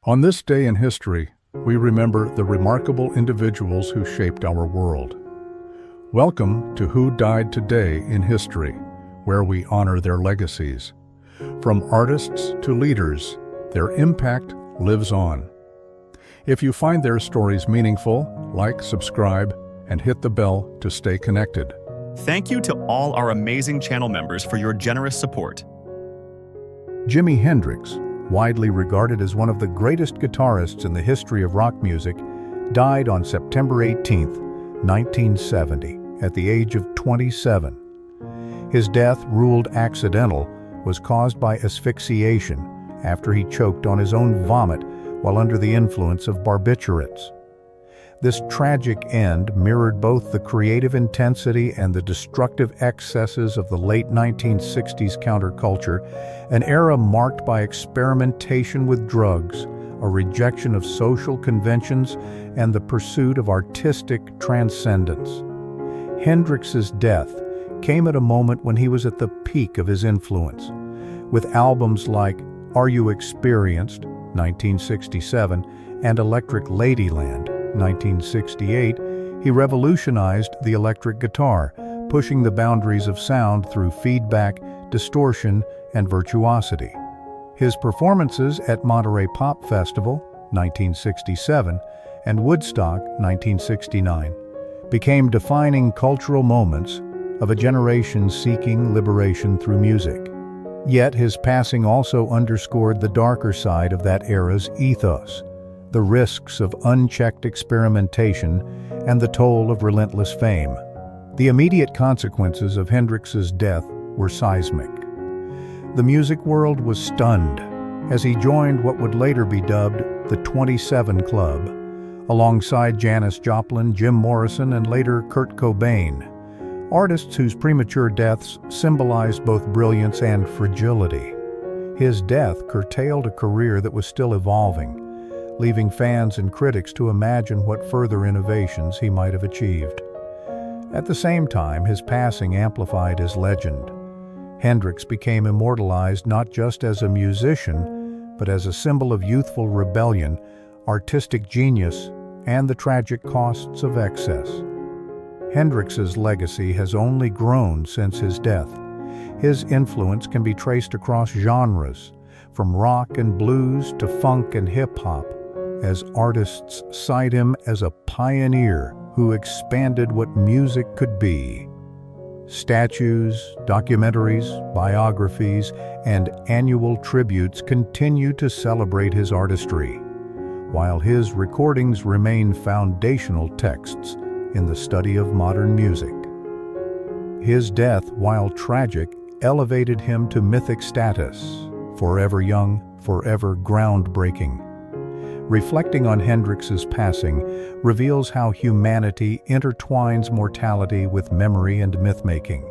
On this day in history, we remember the remarkable individuals who shaped our world. Welcome to Who Died Today in History, where we honor their legacies. From artists to leaders, their impact lives on. If you find their stories meaningful, like, subscribe, and hit the bell to stay connected. Thank you to all our amazing channel members for your generous support. Jimi Hendrix, widely regarded as one of the greatest guitarists in the history of rock music, died on September 18, 1970, at the age of 27. His death, ruled accidental, was caused by asphyxiation after he choked on his own vomit while under the influence of barbiturates. This tragic end mirrored both the creative intensity and the destructive excesses of the late 1960s counterculture, an era marked by experimentation with drugs, a rejection of social conventions, and the pursuit of artistic transcendence. Hendrix's death came at a moment when he was at the peak of his influence. With albums like Are You Experienced, 1967, and Electric Ladyland, 1968, he revolutionized the electric guitar, pushing the boundaries of sound through feedback, distortion, and virtuosity. His performances at Monterey Pop Festival, 1967, and Woodstock, 1969, became defining cultural moments of a generation seeking liberation through music. Yet his passing also underscored the darker side of that era's ethos, the risks of unchecked experimentation, and the toll of relentless fame. The immediate consequences of Hendrix's death were seismic. The music world was stunned as he joined what would later be dubbed the 27 Club, alongside Janis Joplin, Jim Morrison, and later Kurt Cobain, artists whose premature deaths symbolized both brilliance and fragility. His death curtailed a career that was still evolving, leaving fans and critics to imagine what further innovations he might have achieved. At the same time, his passing amplified his legend. Hendrix became immortalized not just as a musician, but as a symbol of youthful rebellion, artistic genius, and the tragic costs of excess. Hendrix's legacy has only grown since his death. His influence can be traced across genres, from rock and blues to funk and hip-hop, as artists cite him as a pioneer who expanded what music could be. Statues, documentaries, biographies, and annual tributes continue to celebrate his artistry, while his recordings remain foundational texts in the study of modern music. His death, while tragic, elevated him to mythic status, forever young, forever groundbreaking. Reflecting on Hendrix's passing reveals how humanity intertwines mortality with memory and myth-making.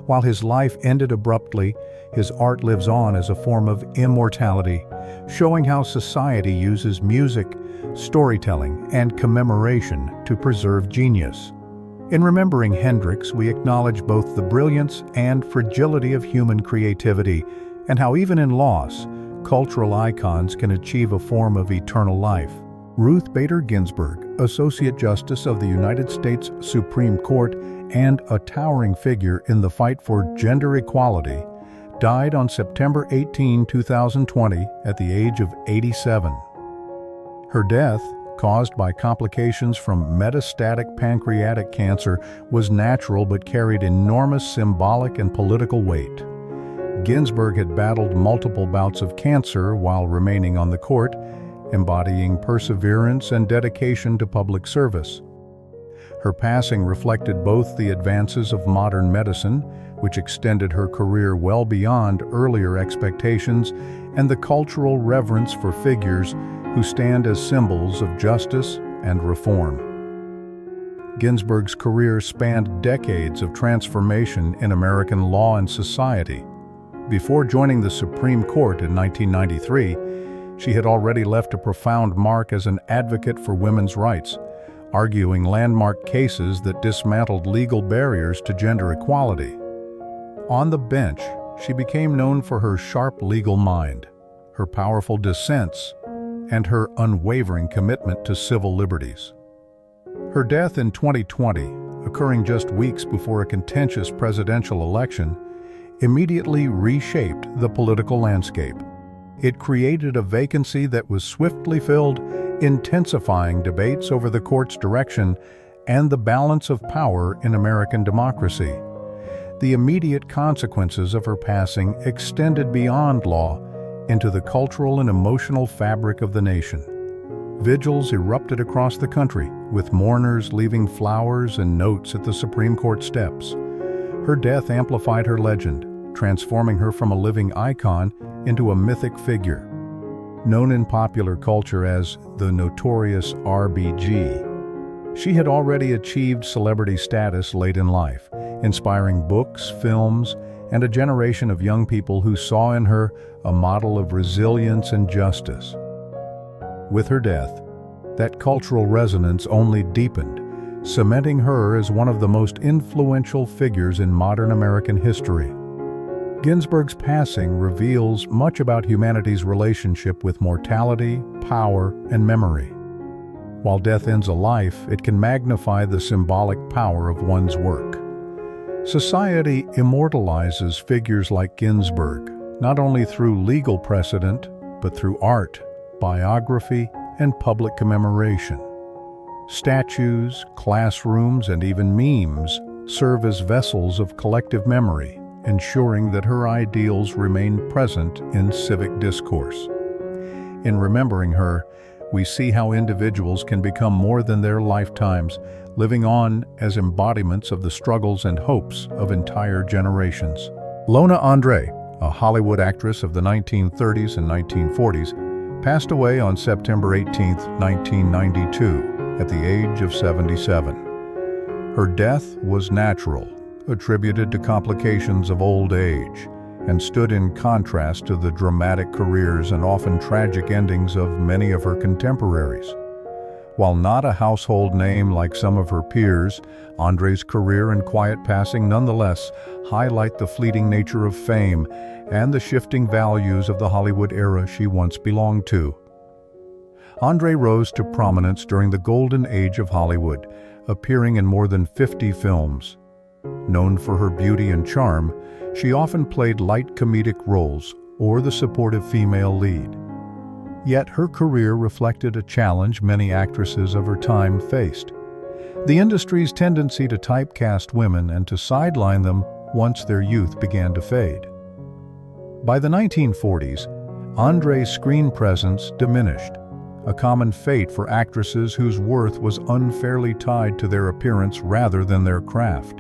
While his life ended abruptly, his art lives on as a form of immortality, showing how society uses music, storytelling, and commemoration to preserve genius. In remembering Hendrix, we acknowledge both the brilliance and fragility of human creativity, and how even in loss, cultural icons can achieve a form of eternal life. Ruth Bader Ginsburg, Associate Justice of the United States Supreme Court and a towering figure in the fight for gender equality, died on September 18, 2020, at the age of 87. Her death, caused by complications from metastatic pancreatic cancer, was natural but carried enormous symbolic and political weight. Ginsburg had battled multiple bouts of cancer while remaining on the court, embodying perseverance and dedication to public service. Her passing reflected both the advances of modern medicine, which extended her career well beyond earlier expectations, and the cultural reverence for figures who stand as symbols of justice and reform. Ginsburg's career spanned decades of transformation in American law and society. Before joining the Supreme Court in 1993, she had already left a profound mark as an advocate for women's rights, arguing landmark cases that dismantled legal barriers to gender equality. On the bench, she became known for her sharp legal mind, her powerful dissents, and her unwavering commitment to civil liberties. Her death in 2020, occurring just weeks before a contentious presidential election, immediately reshaped the political landscape. It created a vacancy that was swiftly filled, intensifying debates over the court's direction and the balance of power in American democracy. The immediate consequences of her passing extended beyond law into the cultural and emotional fabric of the nation. Vigils erupted across the country, with mourners leaving flowers and notes at the Supreme Court steps. Her death amplified her legend, transforming her from a living icon into a mythic figure. Known in popular culture as the notorious RBG, she had already achieved celebrity status late in life, inspiring books, films, and a generation of young people who saw in her a model of resilience and justice. With her death, that cultural resonance only deepened, cementing her as one of the most influential figures in modern American history. Ginsburg's passing reveals much about humanity's relationship with mortality, power, and memory. While death ends a life, it can magnify the symbolic power of one's work. Society immortalizes figures like Ginsburg, not only through legal precedent, but through art, biography, and public commemoration. Statues, classrooms, and even memes serve as vessels of collective memory, ensuring that her ideals remain present in civic discourse. In remembering her, we see how individuals can become more than their lifetimes, living on as embodiments of the struggles and hopes of entire generations. Lona Andre, a Hollywood actress of the 1930s and 1940s, passed away on September 18, 1992, at the age of 77. Her death was natural, attributed to complications of old age, and stood in contrast to the dramatic careers and often tragic endings of many of her contemporaries. While not a household name like some of her peers, Andre's career and quiet passing nonetheless highlight the fleeting nature of fame and the shifting values of the Hollywood era she once belonged to. Andre rose to prominence during the golden age of Hollywood, appearing in more than 50 films. Known for her beauty and charm, she often played light comedic roles or the supportive female lead. Yet her career reflected a challenge many actresses of her time faced: the industry's tendency to typecast women and to sideline them once their youth began to fade. By the 1940s, Andre's screen presence diminished, a common fate for actresses whose worth was unfairly tied to their appearance rather than their craft.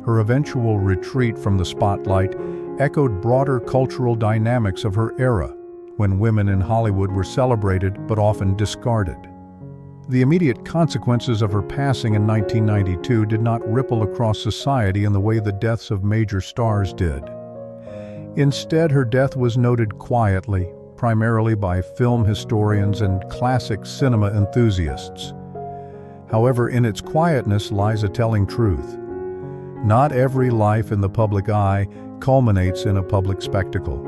Her eventual retreat from the spotlight echoed broader cultural dynamics of her era, when women in Hollywood were celebrated but often discarded. The immediate consequences of her passing in 1992 did not ripple across society in the way the deaths of major stars did. Instead, her death was noted quietly, primarily by film historians and classic cinema enthusiasts. However, in its quietness lies a telling truth. Not every life in the public eye culminates in a public spectacle.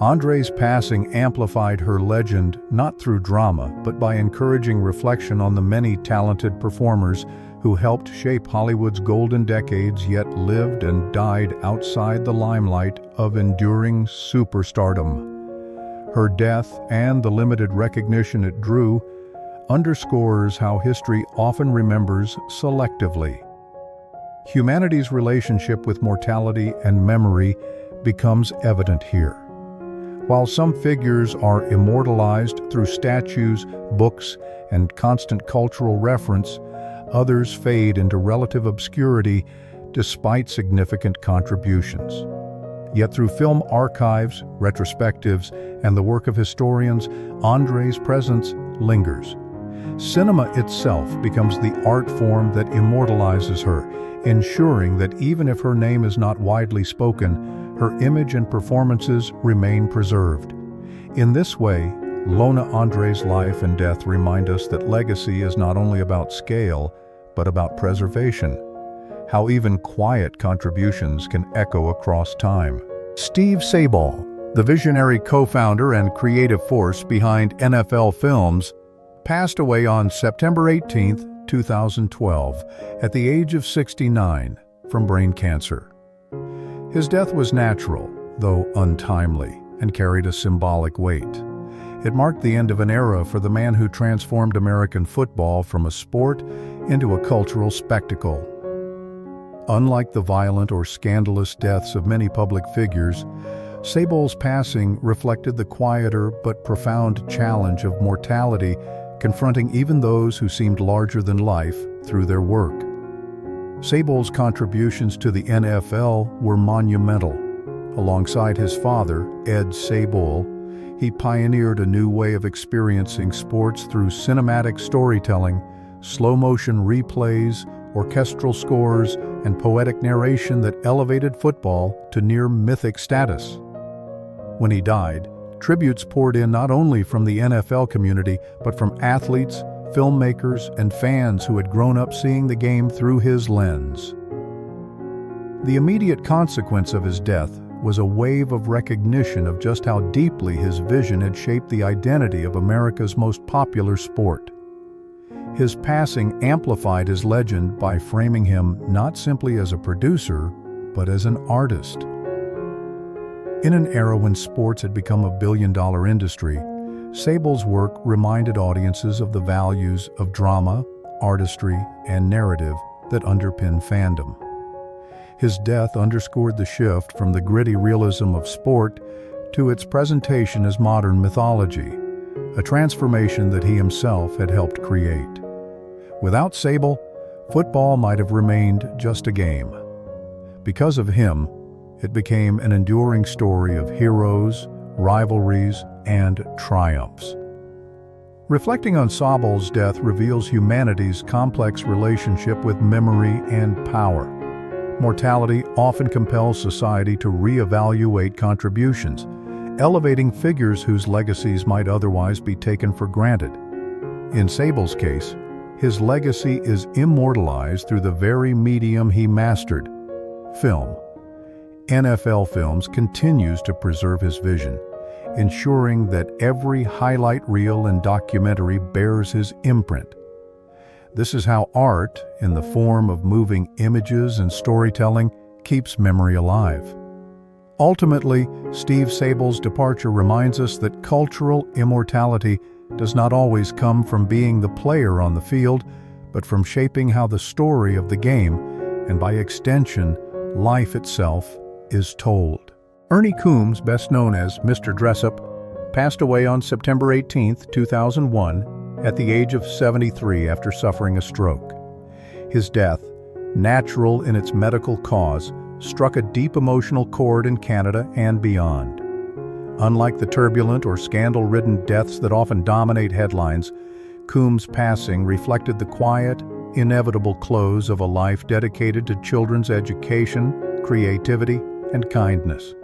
Andre's passing amplified her legend not through drama, but by encouraging reflection on the many talented performers who helped shape Hollywood's golden decades yet lived and died outside the limelight of enduring superstardom. Her death and the limited recognition it drew underscores how history often remembers selectively. Humanity's relationship with mortality and memory becomes evident here. While some figures are immortalized through statues, books, and constant cultural reference, others fade into relative obscurity despite significant contributions. Yet through film archives, retrospectives, and the work of historians, Andre's presence lingers. Cinema itself becomes the art form that immortalizes her, ensuring that even if her name is not widely spoken, her image and performances remain preserved. In this way, Lona Andre's life and death remind us that legacy is not only about scale, but about preservation. How even quiet contributions can echo across time. Sabol, the visionary co-founder and creative force behind NFL Films, passed away on September 18, 2012, at the age of 69 from brain cancer. His death was natural, though untimely, and carried a symbolic weight. It marked the end of an era for the man who transformed American football from a sport into a cultural spectacle. Unlike the violent or scandalous deaths of many public figures, Sabol's passing reflected the quieter but profound challenge of mortality confronting even those who seemed larger than life through their work. Sabol's contributions to the NFL were monumental. Alongside his father, Ed Sabol, he pioneered a new way of experiencing sports through cinematic storytelling, slow-motion replays, orchestral scores, and poetic narration that elevated football to near mythic status. When he died, tributes poured in not only from the NFL community, but from athletes, filmmakers, and fans who had grown up seeing the game through his lens. The immediate consequence of his death was a wave of recognition of just how deeply his vision had shaped the identity of America's most popular sport. His passing amplified his legend by framing him not simply as a producer, but as an artist. In an era when sports had become a billion-dollar industry, Sabol's work reminded audiences of the values of drama, artistry, and narrative that underpin fandom. His death underscored the shift from the gritty realism of sport to its presentation as modern mythology, a transformation that he himself had helped create. Without Sabol, football might have remained just a game. Because of him, it became an enduring story of heroes, rivalries, and triumphs. Reflecting on Sabol's death reveals humanity's complex relationship with memory and power. Mortality often compels society to reevaluate contributions, elevating figures whose legacies might otherwise be taken for granted. In Sabol's case, his legacy is immortalized through the very medium he mastered, film. NFL Films continues to preserve his vision, ensuring that every highlight reel and documentary bears his imprint. This is how art, in the form of moving images and storytelling, keeps memory alive. Ultimately, Steve Sabol's departure reminds us that cultural immortality does not always come from being the player on the field, but from shaping how the story of the game, and by extension, life itself, is told. Ernie Coombs, best known as Mr. Dressup, passed away on September 18, 2001, at the age of 73 after suffering a stroke. His death, natural in its medical cause, struck a deep emotional chord in Canada and beyond. Unlike the turbulent or scandal-ridden deaths that often dominate headlines, Coombs' passing reflected the quiet, inevitable close of a life dedicated to children's education, creativity, and kindness.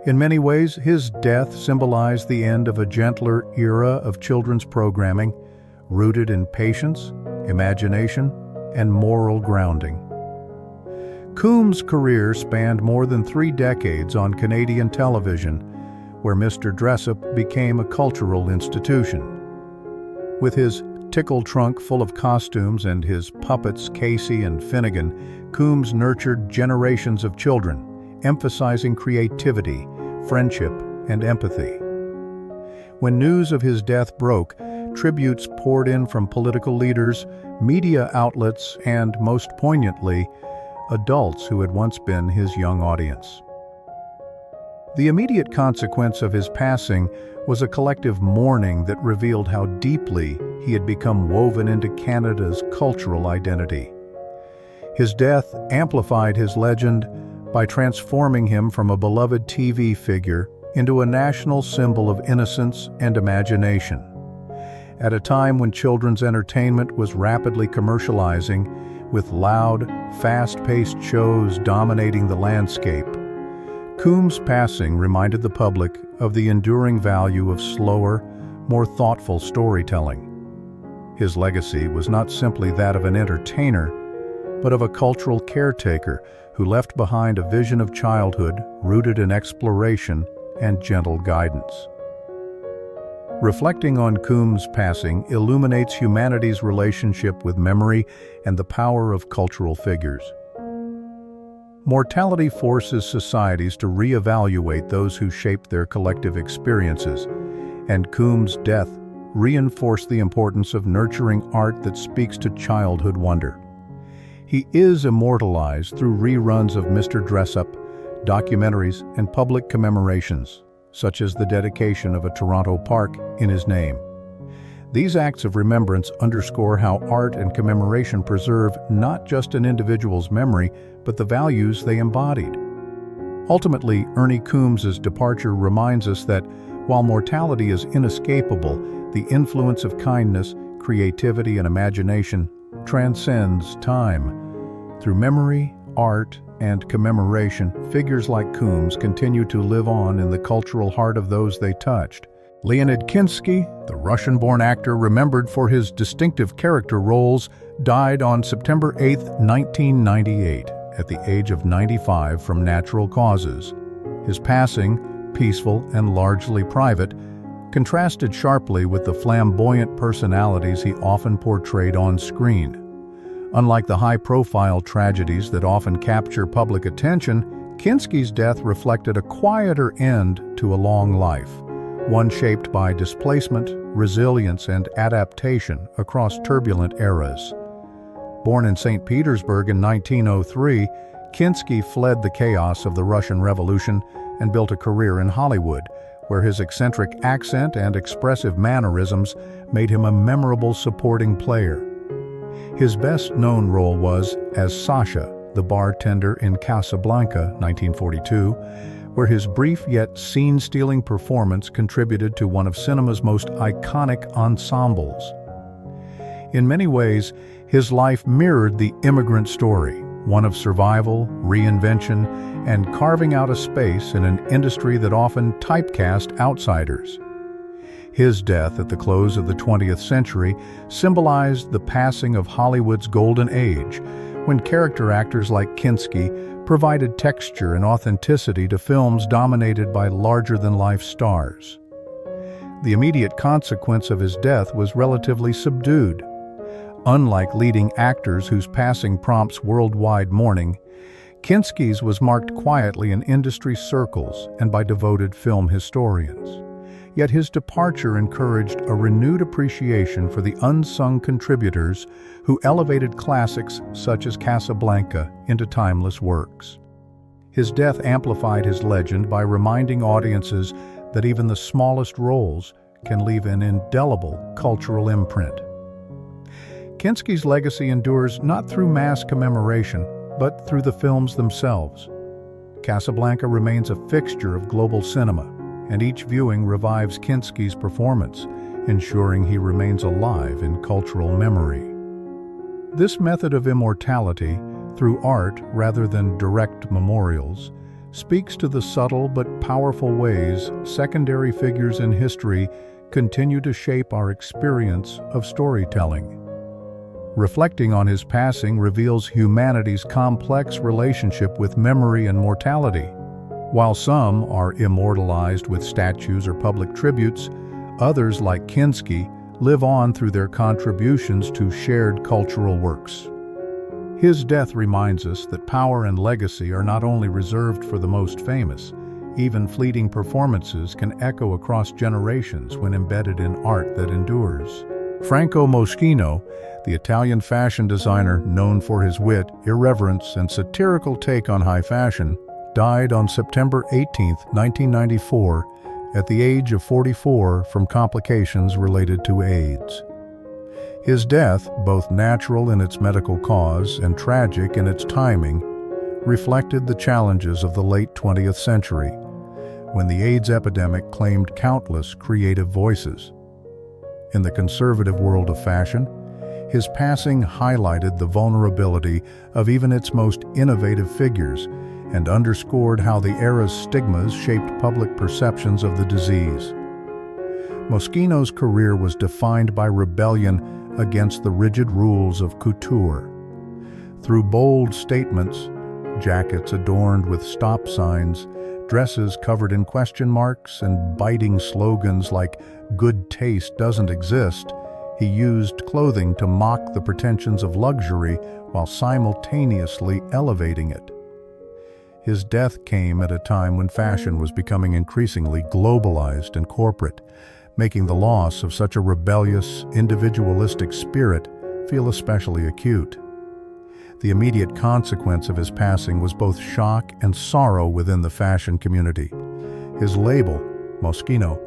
In many ways, his death symbolized the end of a gentler era of children's programming, rooted in patience, imagination, and moral grounding. Coombs' career spanned more than 3 decades on Canadian television, where Mr. Dressup became a cultural institution. With his tickle trunk full of costumes and his puppets Casey and Finnegan, Coombs nurtured generations of children, emphasizing creativity, friendship, and empathy. When news of his death broke, tributes poured in from political leaders, media outlets, and, most poignantly, adults who had once been his young audience. The immediate consequence of his passing was a collective mourning that revealed how deeply he had become woven into Canada's cultural identity. His death amplified his legend by transforming him from a beloved TV figure into a national symbol of innocence and imagination. At a time when children's entertainment was rapidly commercializing, with loud, fast-paced shows dominating the landscape, Coombs' passing reminded the public of the enduring value of slower, more thoughtful storytelling. His legacy was not simply that of an entertainer, but of a cultural caretaker who left behind a vision of childhood rooted in exploration and gentle guidance. Reflecting on Coombs' passing illuminates humanity's relationship with memory and the power of cultural figures. Mortality forces societies to reevaluate those who shaped their collective experiences, and Coombs' death reinforced the importance of nurturing art that speaks to childhood wonder. He is immortalized through reruns of Mr. Dressup, documentaries, and public commemorations, such as the dedication of a Toronto park in his name. These acts of remembrance underscore how art and commemoration preserve not just an individual's memory, but the values they embodied. Ultimately, Ernie Coombs' departure reminds us that, while mortality is inescapable, the influence of kindness, creativity, and imagination transcends time. Through memory, art, and commemoration, figures like Coombs continue to live on in the cultural heart of those they touched. Leonid Kinsky, the Russian-born actor remembered for his distinctive character roles, died on September 8, 1998, at the age of 95 from natural causes. His passing, peaceful and largely private, contrasted sharply with the flamboyant personalities he often portrayed on screen. Unlike the high-profile tragedies that often capture public attention, Kinsky's death reflected a quieter end to a long life, one shaped by displacement, resilience, and adaptation across turbulent eras. Born in St. Petersburg in 1903, Kinsky fled the chaos of the Russian Revolution and built a career in Hollywood, where his eccentric accent and expressive mannerisms made him a memorable supporting player. His best-known role was as Sasha, the bartender in Casablanca, 1942, where his brief yet scene-stealing performance contributed to one of cinema's most iconic ensembles. In many ways, his life mirrored the immigrant story, one of survival, reinvention, and carving out a space in an industry that often typecast outsiders. His death at the close of the 20th century symbolized the passing of Hollywood's golden age, when character actors like Kinsky provided texture and authenticity to films dominated by larger-than-life stars. The immediate consequence of his death was relatively subdued. Unlike leading actors whose passing prompts worldwide mourning, Kinsky's was marked quietly in industry circles and by devoted film historians. Yet his departure encouraged a renewed appreciation for the unsung contributors who elevated classics such as Casablanca into timeless works. His death amplified his legend by reminding audiences that even the smallest roles can leave an indelible cultural imprint. Kinsky's legacy endures not through mass commemoration, but through the films themselves. Casablanca remains a fixture of global cinema, and each viewing revives Kinsky's performance, ensuring he remains alive in cultural memory. This method of immortality, through art rather than direct memorials, speaks to the subtle but powerful ways secondary figures in history continue to shape our experience of storytelling. Reflecting on his passing reveals humanity's complex relationship with memory and mortality. While some are immortalized with statues or public tributes, others, like Kinsky, live on through their contributions to shared cultural works. His death reminds us that power and legacy are not only reserved for the most famous. Even fleeting performances can echo across generations when embedded in art that endures. Franco Moschino, the Italian fashion designer known for his wit, irreverence, and satirical take on high fashion, died on September 18, 1994, at the age of 44 from complications related to AIDS. His death, both natural in its medical cause and tragic in its timing, reflected the challenges of the late 20th century, when the AIDS epidemic claimed countless creative voices. In the conservative world of fashion, his passing highlighted the vulnerability of even its most innovative figures and underscored how the era's stigmas shaped public perceptions of the disease. Moschino's career was defined by rebellion against the rigid rules of couture. Through bold statements, jackets adorned with stop signs, dresses covered in question marks and biting slogans like "good taste doesn't exist," he used clothing to mock the pretensions of luxury while simultaneously elevating it. His death came at a time when fashion was becoming increasingly globalized and corporate, making the loss of such a rebellious, individualistic spirit feel especially acute. The immediate consequence of his passing was both shock and sorrow within the fashion community. His label, Moschino,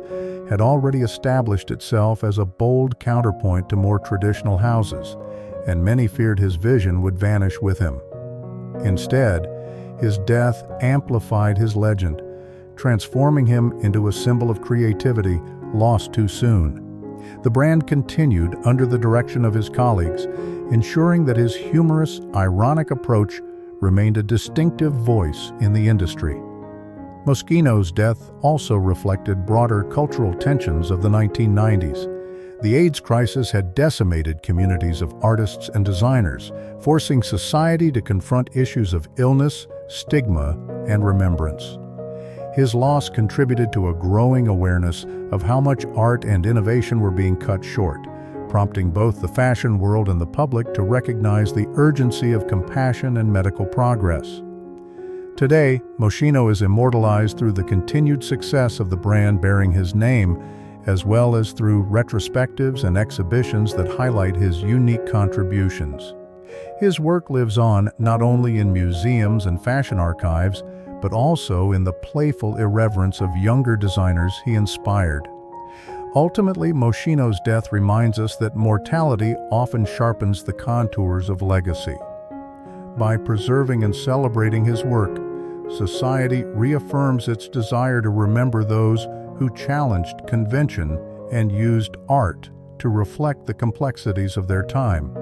had already established itself as a bold counterpoint to more traditional houses, and many feared his vision would vanish with him. Instead, his death amplified his legend, transforming him into a symbol of creativity lost too soon. The brand continued under the direction of his colleagues, ensuring that his humorous, ironic approach remained a distinctive voice in the industry. Moschino's death also reflected broader cultural tensions of the 1990s. The AIDS crisis had decimated communities of artists and designers, forcing society to confront issues of illness, stigma, and remembrance. His loss contributed to a growing awareness of how much art and innovation were being cut short, prompting both the fashion world and the public to recognize the urgency of compassion and medical progress. Today, Moschino is immortalized through the continued success of the brand bearing his name, as well as through retrospectives and exhibitions that highlight his unique contributions. His work lives on not only in museums and fashion archives, but also in the playful irreverence of younger designers he inspired. Ultimately, Moschino's death reminds us that mortality often sharpens the contours of legacy. By preserving and celebrating his work, society reaffirms its desire to remember those who challenged convention and used art to reflect the complexities of their time.